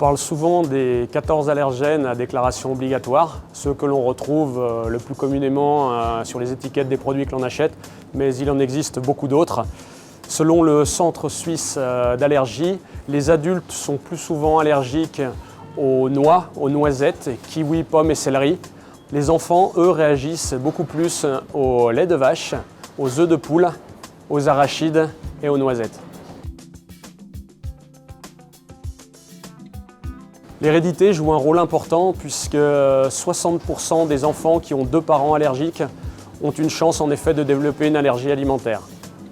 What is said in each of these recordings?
parle souvent des 14 allergènes à déclaration obligatoire, ceux que l'on retrouve le plus communément sur les étiquettes des produits que l'on achète, mais il en existe beaucoup d'autres. Selon le Centre suisse d'allergie, les adultes sont plus souvent allergiques aux noix, aux noisettes, kiwis, pommes et céleri. Les enfants, eux, réagissent beaucoup plus au lait de vache, aux œufs de poule, aux arachides et aux noisettes. L'hérédité joue un rôle important puisque 60% des enfants qui ont 2 parents allergiques ont une chance en effet de développer une allergie alimentaire.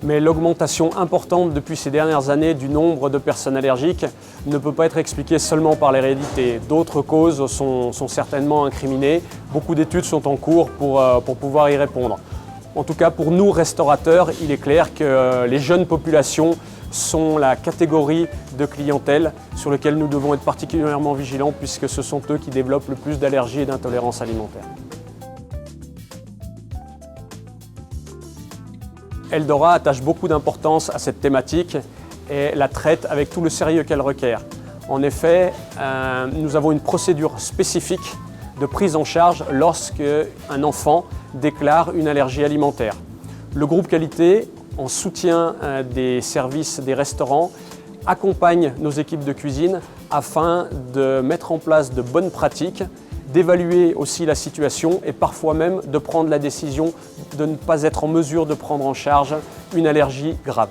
Mais l'augmentation importante depuis ces dernières années du nombre de personnes allergiques ne peut pas être expliquée seulement par l'hérédité. D'autres causes sont certainement incriminées. Beaucoup d'études sont en cours pour pouvoir y répondre. En tout cas, pour nous, restaurateurs, il est clair que les jeunes populations sont la catégorie de clientèle sur laquelle nous devons être particulièrement vigilants puisque ce sont eux qui développent le plus d'allergies et d'intolérances alimentaires. Eldora attache beaucoup d'importance à cette thématique et la traite avec tout le sérieux qu'elle requiert. En effet, nous avons une procédure spécifique de prise en charge lorsque un enfant déclare une allergie alimentaire. Le groupe qualité, en soutien des services des restaurants, accompagne nos équipes de cuisine afin de mettre en place de bonnes pratiques, d'évaluer aussi la situation et parfois même de prendre la décision de ne pas être en mesure de prendre en charge une allergie grave.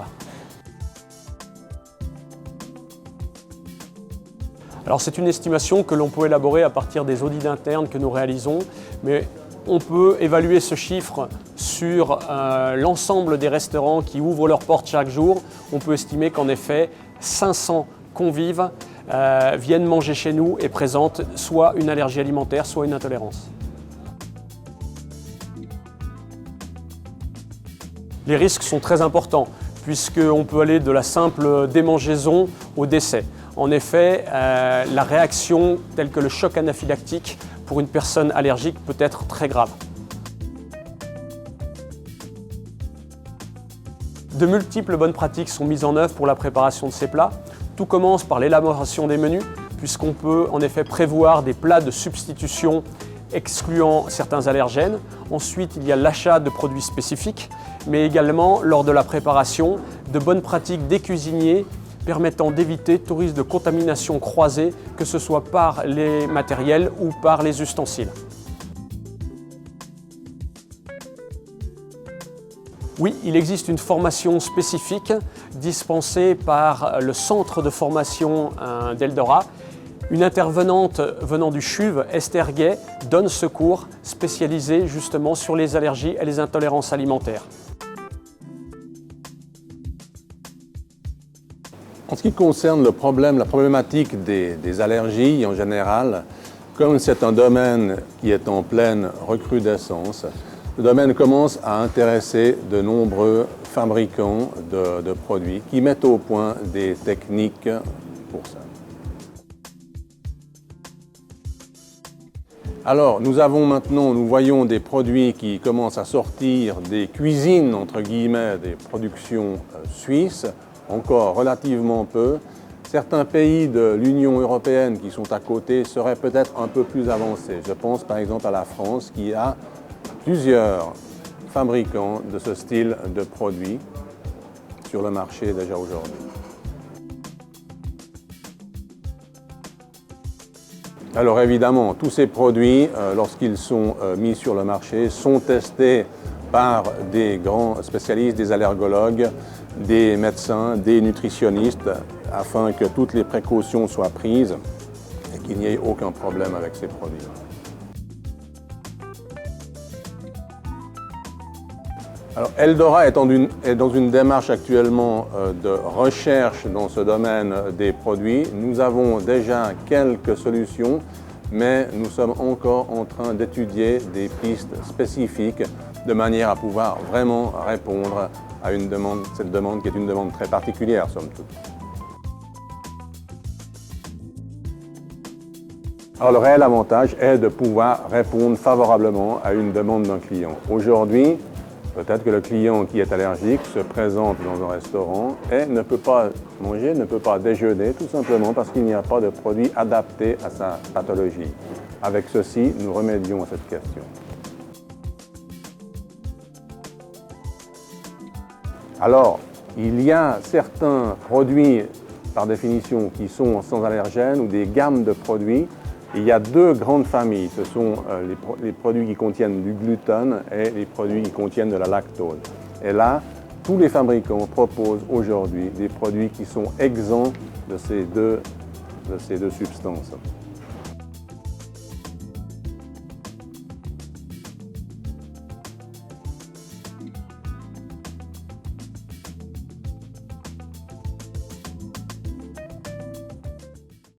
Alors c'est une estimation que l'on peut élaborer à partir des audits internes que nous réalisons, mais on peut évaluer ce chiffre sur l'ensemble des restaurants qui ouvrent leurs portes chaque jour. On peut estimer qu'en effet 500 convives viennent manger chez nous et présentent soit une allergie alimentaire, soit une intolérance. Les risques sont très importants puisqu'on peut aller de la simple démangeaison au décès. En effet, la réaction telle que le choc anaphylactique pour une personne allergique peut être très grave. De multiples bonnes pratiques sont mises en œuvre pour la préparation de ces plats. Tout commence par l'élaboration des menus, puisqu'on peut en effet prévoir des plats de substitution excluant certains allergènes. Ensuite, il y a l'achat de produits spécifiques, mais également, lors de la préparation, de bonnes pratiques des cuisiniers permettant d'éviter tout risque de contamination croisée, que ce soit par les matériels ou par les ustensiles. Oui, il existe une formation spécifique dispensée par le centre de formation d'Eldora. Une intervenante venant du CHUV, Esther Gay, donne ce cours spécialisé justement sur les allergies et les intolérances alimentaires. En ce qui concerne la problématique des allergies en général, comme c'est un domaine qui est en pleine recrudescence, le domaine commence à intéresser de nombreux fabricants de produits qui mettent au point des techniques pour ça. Alors, nous voyons des produits qui commencent à sortir des cuisines, entre guillemets, des productions suisses, encore relativement peu. Certains pays de l'Union européenne qui sont à côté seraient peut-être un peu plus avancés. Je pense par exemple à la France qui a plusieurs fabricants de ce style de produits sur le marché déjà aujourd'hui. Alors évidemment, tous ces produits, lorsqu'ils sont mis sur le marché, sont testés par des grands spécialistes, des allergologues, des médecins, des nutritionnistes, afin que toutes les précautions soient prises et qu'il n'y ait aucun problème avec ces produits. Alors, Eldora est dans une démarche actuellement de recherche dans ce domaine des produits. Nous avons déjà quelques solutions, mais nous sommes encore en train d'étudier des pistes spécifiques de manière à pouvoir vraiment répondre à cette demande qui est une demande très particulière, somme toute. Alors, le réel avantage est de pouvoir répondre favorablement à une demande d'un client. Aujourd'hui, Peut-être que le client qui est allergique se présente dans un restaurant et ne peut pas manger, ne peut pas déjeuner, tout simplement parce qu'il n'y a pas de produit adapté à sa pathologie. Avec ceci, nous remédions à cette question. Alors, il y a certains produits, par définition, qui sont sans allergènes ou des gammes de produits. Il y a deux grandes familles. Ce sont les produits qui contiennent du gluten et les produits qui contiennent de la lactose. Et là, tous les fabricants proposent aujourd'hui des produits qui sont exempts de ces deux substances.